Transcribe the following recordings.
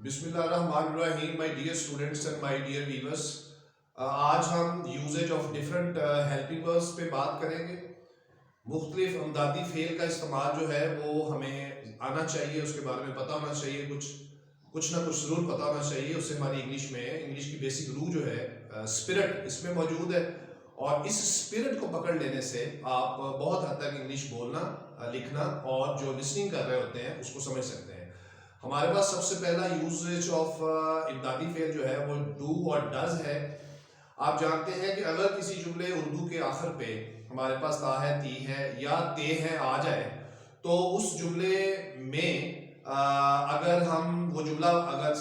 बिस्मिल्लाहिर्रहमानिर्रहीम my dear students and my dear viewers. आज हम usages of different helping verbs पे बात करेंगे। मुख्तलिफ अमदादी फेल का इस्तेमाल जो है वो हमें आना चाहिए, उसके बारे में पता होना चाहिए, कुछ ना कुछ ज़रूर पता होना चाहिए। उससे हमारी इंग्लिश की बेसिक रूह जो है स्पिरिट इसमें मौजूद है, और इस स्पिरिट को पकड़ लेने से आप बहुत हद तक इंग्लिश बोलना, लिखना और जो लिसनिंग कर रहे होते हैं उसको समझ सकते हैं। हमारे पास सबसे पहला यूजेज ऑफ इमदादी फेल जो है वो डू और डज है। आप जानते हैं कि अगर किसी जुमले उर्दू के आखिर पे हमारे पास ता है, ती है या ते है आ जाए, तो उस जुमले में अगर हम वो जुमला अगर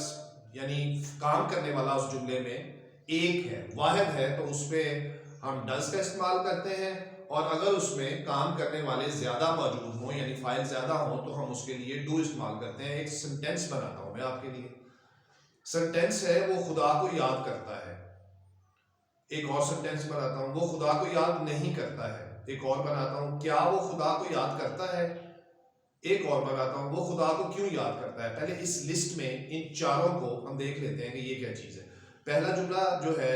यानी काम करने वाला उस जुमले में एक है, वाहिद है, तो उस पर हम डज का इस्तेमाल करते हैं। और अगर उसमें काम करने वाले ज्यादा मौजूद हों यानी फाइल ज्यादा हो तो हम उसके लिए डू इस्तेमाल करते हैं। एक सेंटेंस बनाता हूं मैं आपके लिए। सेंटेंस है वो खुदा को याद करता है। एक और सेंटेंस बनाता हूं, वो खुदा को याद नहीं करता है। एक और बनाता हूं, क्या वो खुदा को याद करता है। एक और बनाता हूं, वो खुदा को क्यों याद करता है। पहले इस लिस्ट में इन चारों को हम देख लेते हैं कि ये क्या चीज है। पहला जुमला जो है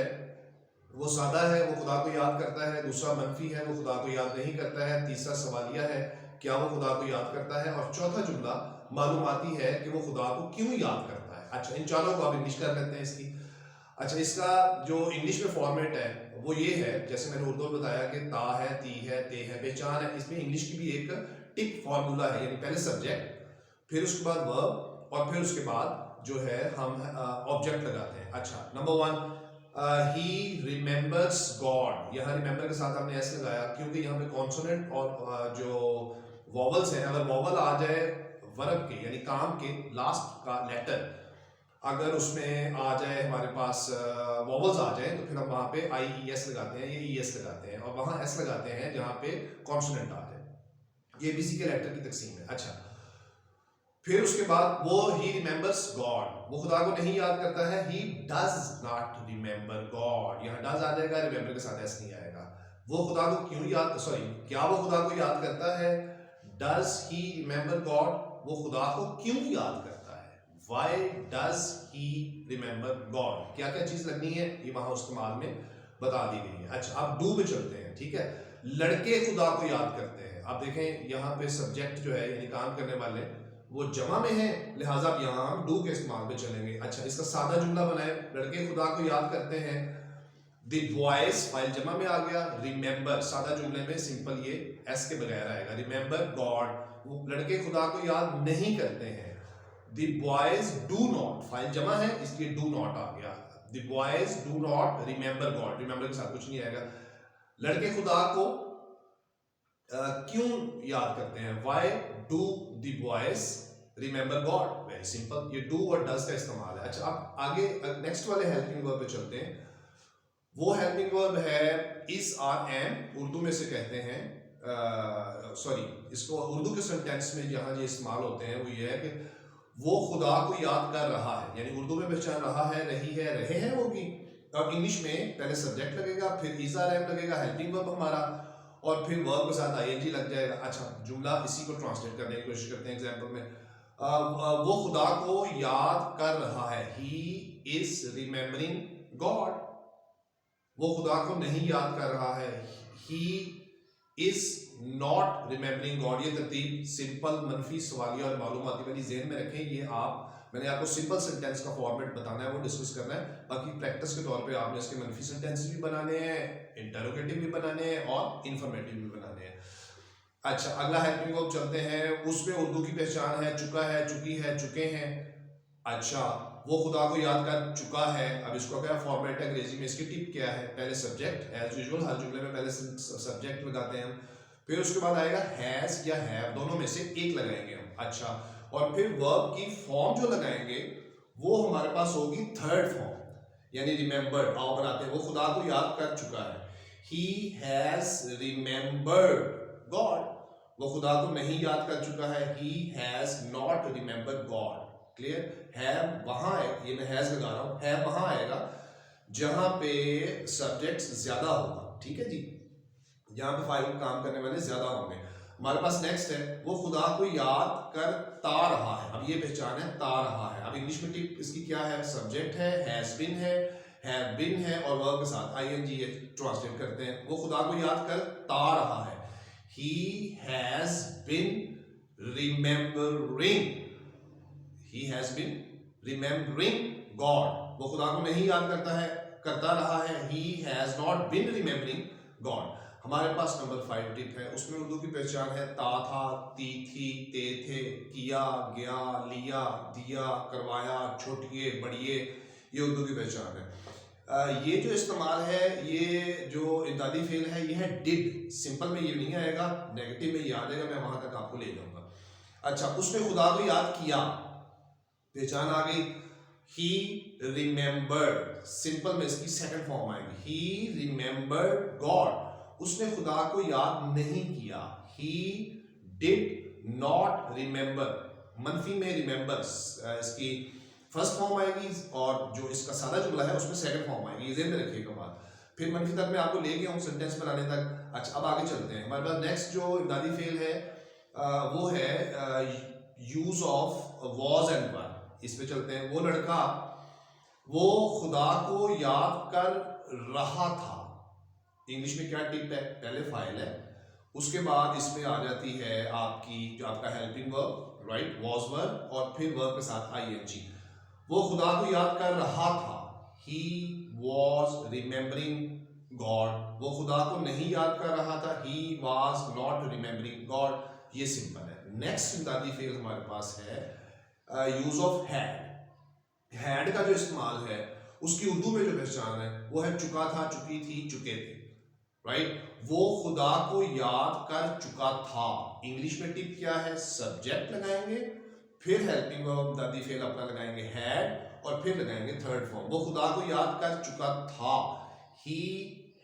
वो सादा है, वो खुदा को याद करता है। दूसरा मनफी है, वो खुदा को याद नहीं करता है। तीसरा सवालिया है, क्या वो खुदा को याद करता है। और चौथा जुमला मालूमाती है कि वो खुदा को क्यों याद करता है। अच्छा, इन चारों को आप इंग्लिश कर लेते हैं इसकी। अच्छा, इसका जो इंग्लिश में फॉर्मेट है वो ये है, जैसे मैंने उर्दू में बताया कि ता है, ती है, ते है, पहचान है। इसमें इंग्लिश की भी एक टिक फॉर्मूला है, यानी पहले सब्जेक्ट, फिर उसके बाद वर्ब, और फिर उसके बाद जो है हम ऑब्जेक्ट लगाते हैं। अच्छा, number one, he remembers God. यहाँ रिमेंबर के साथ हमने ऐसे लगाया क्योंकि यहाँ पे कॉन्सोनेंट और जो वॉवल्स हैं, अगर वॉवल आ जाए वर्ब के यानी काम के लास्ट का लेटर, अगर उसमें आ जाए हमारे पास वॉवल्स आ जाए, तो फिर हम वहाँ पे आई ई एस लगाते हैं, ये ई एस लगाते हैं, और वहाँ एस लगाते हैं जहाँ पे कॉन्सोनेंट आ जाए। ये बीसी के लेटर की तकसीम है। अच्छा, फिर उसके बाद वो ही रिमेंबर्स गॉड, वो खुदा को नहीं याद करता है। He does not remember God, यहाँ डज आ जाएगा, रिमेंबर के साथ एस नहीं आएगा। वो खुदा को क्यों याद, सॉरी, क्या वो खुदा को याद करता है। डज ही रिमेंबर गॉड, वो खुदा को क्यों याद करता है। Why does he remember God, क्या क्या चीज लगनी है ये वहां इस्तेमाल में बता दी गई है। अच्छा, आप डू पे चलते हैं। ठीक है, लड़के खुदा को याद करते हैं। आप देखें यहाँ पे सब्जेक्ट जो है यानी काम करने वाले वो जमा में है, लिहाजा अब यहाँ हम डू के इस्तेमाल पे चलेंगे। अच्छा, इसका सादा जुमला बनाए, लड़के खुदा को याद करते हैं। द बॉयज फाइल जमा में आ गया। रिमेंबर सादा जुमले में सिंपल ये एस के बगैर आएगा। रिमेंबर गॉड, वो लड़के खुदा को याद नहीं करते हैं। The boys do not, file जमा है इसलिए डू नॉट आ गया। The boys do not remember God, remember के साथ कुछ नहीं आएगा। लड़के खुदा को क्यों याद करते हैं। Why do the boys remember God, very simple, ये डू और डज का इस्तेमाल है। अच्छा, अब आगे नेक्स्ट वाले हेल्पिंग वर्ब पे चलते हैं। वो हेल्पिंग वर्ब है इज आर एम, उर्दू में से कहते हैं, सॉरी, इसको उर्दू के सेंटेंस में जहां ये इस्तेमाल होते हैं वो ये है कि वो खुदा को याद कर रहा है, यानी उर्दू में पहचान रहा है, रही है, रहे हैं होगी। और इंग्लिश में पहले सब्जेक्ट लगेगा, फिर इज आर एम लगेगा, हेल्पिंग वर्ब हमारा, और फिर वर्ब के साथ आईएनजी लग जाएगा। अच्छा, जुमला इसी को ट्रांसलेट करने की कोशिश करते हैं एग्जांपल में। वो खुदा को याद कर रहा है, ही इज रिमेंबरिंग गॉड। वो खुदा को नहीं याद कर रहा है, he is not remembering God. ये तरतीब सिंपल, मनफी, सवालिया और मालूमाती वाली ज़हन में रखें। ये मैंने आपको सिंपल सेंटेंस का फॉर्मेट बताना है, वो डिस्कस करना है। बाकी प्रैक्टिस के तौर पे आपने इसके मनफी सेंटेंसेस भी बनाने हैं, इंटरोगेटिव भी बनाने हैं और इंफॉर्मेटिव भी बनाने हैं। अच्छा, अगला हेल्पिंग वर्ब चलते हैं। उसमें उर्दू की पहचान है चुका है, चुकी है, चुके हैं। अच्छा, वो खुदा को याद कर चुका है। अब इसको क्या फॉर्मेट है अंग्रेजी में, इसकी टिप क्या है। पहले सब्जेक्ट, एज यूजुअल हर जुमले में पहले सब्जेक्ट लगाते हैं हम, फिर उसके बाद आएगा हैज या हैव, दोनों में से एक लगाएंगे हम। अच्छा, और फिर वर्ब की फॉर्म जो लगाएंगे वो हमारे पास होगी थर्ड फॉर्म, यानी रिमेंबर्ड। आओ बनाते हैं, वो खुदा को याद कर चुका है। ही हैज रिमेंबर्ड गॉड, वो खुदा को नहीं याद कर चुका है। He has not remembered God. Clear है, वहां है, ये मैं हैज लगा रहा हूं, है वहां आएगा जहां पे सब्जेक्ट ज्यादा होगा। ठीक है जी, जहां पे फाइल काम करने वाले ज्यादा होंगे। हमारे पास नेक्स्ट है, वो खुदा को याद करता रहा है। अब ये पहचान है ता रहा है। अब इंग्लिश में टिप इसकी क्या है, सब्जेक्ट है, हैज बीन है, हैव बीन है और वर्ब के साथ आईएनजी ट्रांसलेट करते हैं। वो खुदा को याद करता रहा है। He has been remembering. He has been remembering God. वो खुदा को नहीं याद करता रहा है। He has not been remembering God. हमारे पास नंबर 5 टिप है, उसमें उर्दू की पहचान है ता था, ती थी, ते थे, किया, गया, लिया, दिया, करवाया, छोटिए, बड़िए, ये उर्दू की पहचान है। ये जो इस्तेमाल है, ये जो इमदादी फेल है, ये है डिड। सिंपल में ये नहीं आएगा, नेगेटिव में ये आ जाएगा, मैं वहां तक आपको ले जाऊंगा। अच्छा, उसने खुदा को याद किया, पहचान आ गई। He remembered, सिंपल में इसकी सेकंड फॉर्म आएगी। He remembered God. उसने खुदा को याद नहीं किया। He did not remember. मनफी में remember इसकी फर्स्ट फॉर्म आएगी और जो इसका सादा जुमला है उसमें सेकंड फॉर्म आएगी। ये ध्यान रखिएगा बात। फिर मनफी तक मैं आपको ले गया हूँ सेंटेंस बनाने तक। अच्छा, अब आगे चलते हैं। हमारे पास नेक्स्ट जो इमदादी फेल है वो है यूज ऑफ वॉज एंड वर। इस पे चलते हैं। वो लड़का वो खुदा को याद कर रहा था। इंग्लिश में क्या टिप है, पहले फाइल है, उसके बाद इसमें आ जाती है आपकी जो आपका helping verb, right, was verb, और फिर वर्ब के साथ आईएनजी। वो खुदा को याद कर रहा था। He was remembering God. वो खुदा को नहीं याद कर रहा था। He was not remembering God. ये सिंपल है। नेक्स्ट इमदादी फेल हमारे पास है यूज ऑफ हैड। हैड का जो इस्तेमाल है उसकी उर्दू में जो पहचान है वो है चुका था, चुकी थी, चुके थे, राइट। वो खुदा को याद कर चुका था। इंग्लिश में टिप क्या है, सब्जेक्ट लगाएंगे, फिर हेल्पिंग वर्ब इमदादी फेल अपना लगाएंगे हैड, और फिर लगाएंगे थर्ड फॉर्म। वो खुदा को याद कर चुका था। He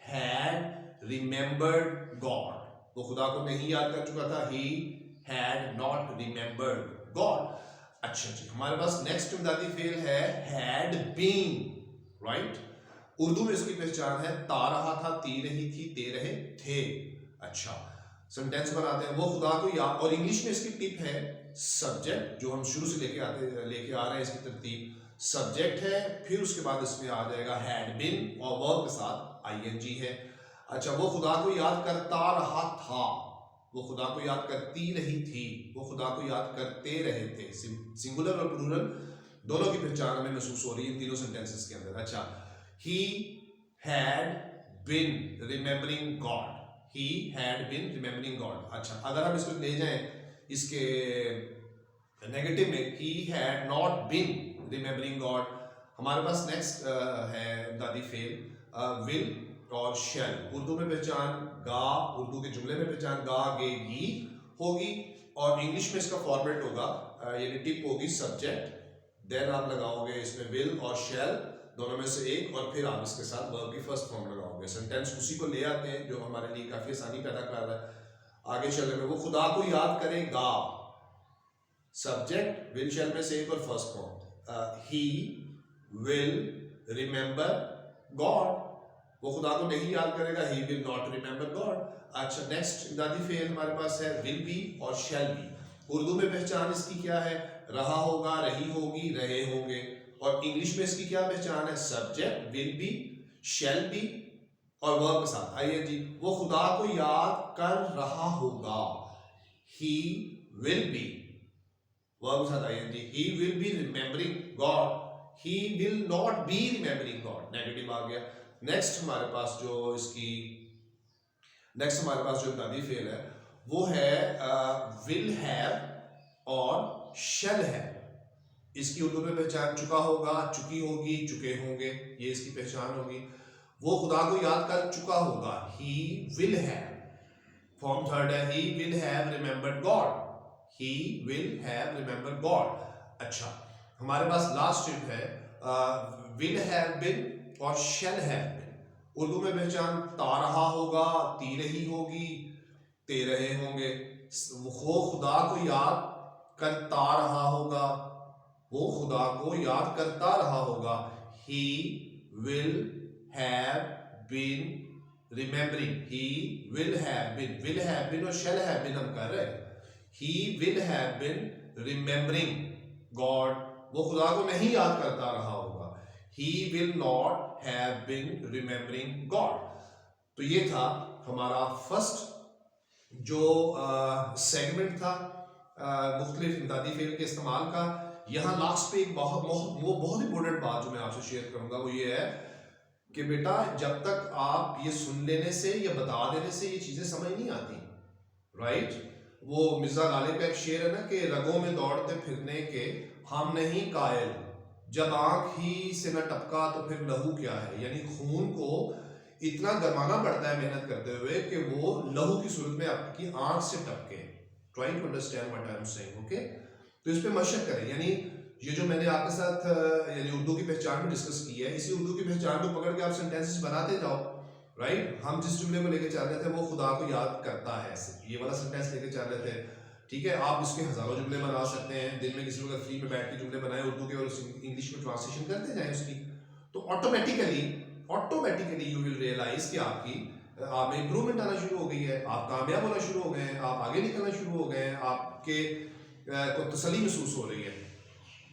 had remembered God. वो खुदा को नहीं याद कर चुका था। He had not remembered God. अच्छा जी, हमारे पास नेक्स्ट इमदादी फेल है हैड बीन, राइट। उर्दू में इसकी पहचान है ता रहा था, ती रही थी, ते रहे थे। अच्छा, सेंटेंस बनाते हैं। वो खुदा को याद, और इंग्लिश में इसकी टिप है सब्जेक्ट, जो हम शुरू से लेके आ रहे हैं, इसकी तरतीब सब्जेक्ट है, फिर उसके बाद इसमें आ जाएगा हैड बीन और वर्ब के साथ आईएनजी है। अच्छा, वो खुदा को याद करता रहा था। वो खुदा को याद करती रही थी। वो खुदा को याद करते रहे थे। सिंगुलर और प्लूरल दोनों की पहचान हमें महसूस हो रही है इन तीनों सेंटेंसेस के अंदर। अच्छा, he had been remembering God. He had been remembering God. अच्छा, अगर हम इसको ले जाएं इसके नेगेटिव में, he had not been remembering God, हमारे पास नेक्स्ट है दादी फेल will और shall। उर्दू में पहचान गा, उर्दू के जुमले में पहचान गा, गे, गी होगी, और इंग्लिश में इसका फॉर्मेट होगा यानी टिप होगी सब्जेक्ट, देन आप लगाओगे इसमें will और shall, दोनों में से एक, और फिर आप इसके साथ वर्ब की फर्स्ट फॉर्म लगाओगे। सेंटेंस उसी को ले आते हैं जो हमारे लिए काफी आसानी पैदा कर रहा है। आगे चलने में वो खुदा को याद करेगा, सब्जेक्ट विल शैल में से एक और first form. He will remember God. वो खुदा को नहीं याद करेगा, ही विल नॉट रिमेंबर गॉड। अच्छा, नेक्स्ट इमदादी फेल हमारे पास है विल बी और शैल बी। उर्दू में पहचान इसकी क्या है, रहा होगा, रही होगी, रहे होंगे, और इंग्लिश में इसकी क्या पहचान है, subject will be, shall be और वर्ब के साथ आईएनजी। वो खुदा को याद कर रहा होगा, ही विल बी, वर्ब के साथ ING. He will be remembering God, he will not be remembering God, negative आ गया। नेक्स्ट हमारे पास जो इमदादी फेल है वो है विल हैव और शैल हैव। इसकी उर्दू में पहचान चुका होगा, चुकी होगी, चुके होंगे, ये इसकी पहचान होगी। वो खुदा को याद कर चुका होगा, he will have. Form third है he will have remembered God, he will have remembered God. अच्छा, हमारे पास लास्ट टिप है विल हैव बीन और शैल हैव बीन। उर्दू में पहचान ता रहा होगा, ती रही होगी, ते रहे होंगे। वो खुदा को याद करता रहा होगा, वो खुदा को याद करता रहा होगा, he will have been remembering, he will have been और shall have been हम कर रहे हैं। he will have been remembering God, वो खुदा को नहीं याद करता रहा होगा. He will not have been remembering God. तो ये था हमारा फर्स्ट जो सेगमेंट था मुख्तलिफ इमदादी फेल के इस्तेमाल का. यहाँ लास्ट पे एक बहुत इंपॉर्टेंट बात जो मैं आपसे शेयर करूंगा वो ये है कि बेटा जब तक आप ये सुन लेने से या बता देने से ये चीजें समझ नहीं आती, राइट. वो मिर्जा गालिब का एक शेर है ना कि रगों में दौड़ते फिरने के हम नहीं कायल, जब आंख ही से न टपका तो फिर लहू क्या है. यानी खून को इतना गरमाना पड़ता है मेहनत करते हुए कि वो लहू की सूरत में आपकी आंख से टपके. Trying to understand what I am saying. Okay, तो इस पे मशक करें. यानी ये जो मैंने आपके साथ यानी उर्दू की पहचान में डिस्कस की है, इसी उर्दू की पहचान को पकड़ के आप सेंटेंसेस बनाते जाओ, राइट. हम जिस जुमले को लेके चल रहे थे वो खुदा को याद करता है, ये वाला सेंटेंस लेके चल रहे थे, ठीक है. आप इसके हजारों जुमले बना सकते हैं. दिन में किसी वक्त फ्री में बैठ के जुमले बनाए उर्दू के और इंग्लिश में ट्रांसलेशन करते जाएं उसकी, तो ऑटोमेटिकली यू विल रियलाइज कि आप में इंप्रूवमेंट आना शुरू हो गई है, आप कामयाब होना शुरू हो गए हैं, आप आगे निकलना शुरू हो गए हैं, आपके को तसल्ली महसूस हो रही है.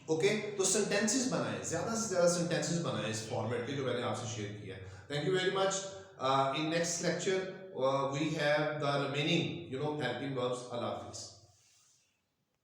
ओके, तो सेंटेंसेस बनाएं, ज्यादा से ज्यादा सेंटेंसेस बनाएं इस फॉर्मेट के जो मैंने आपसे शेयर किया है. Thank you very much. In next lecture we have the remaining helping verbs. अल्लाह हाफिज़.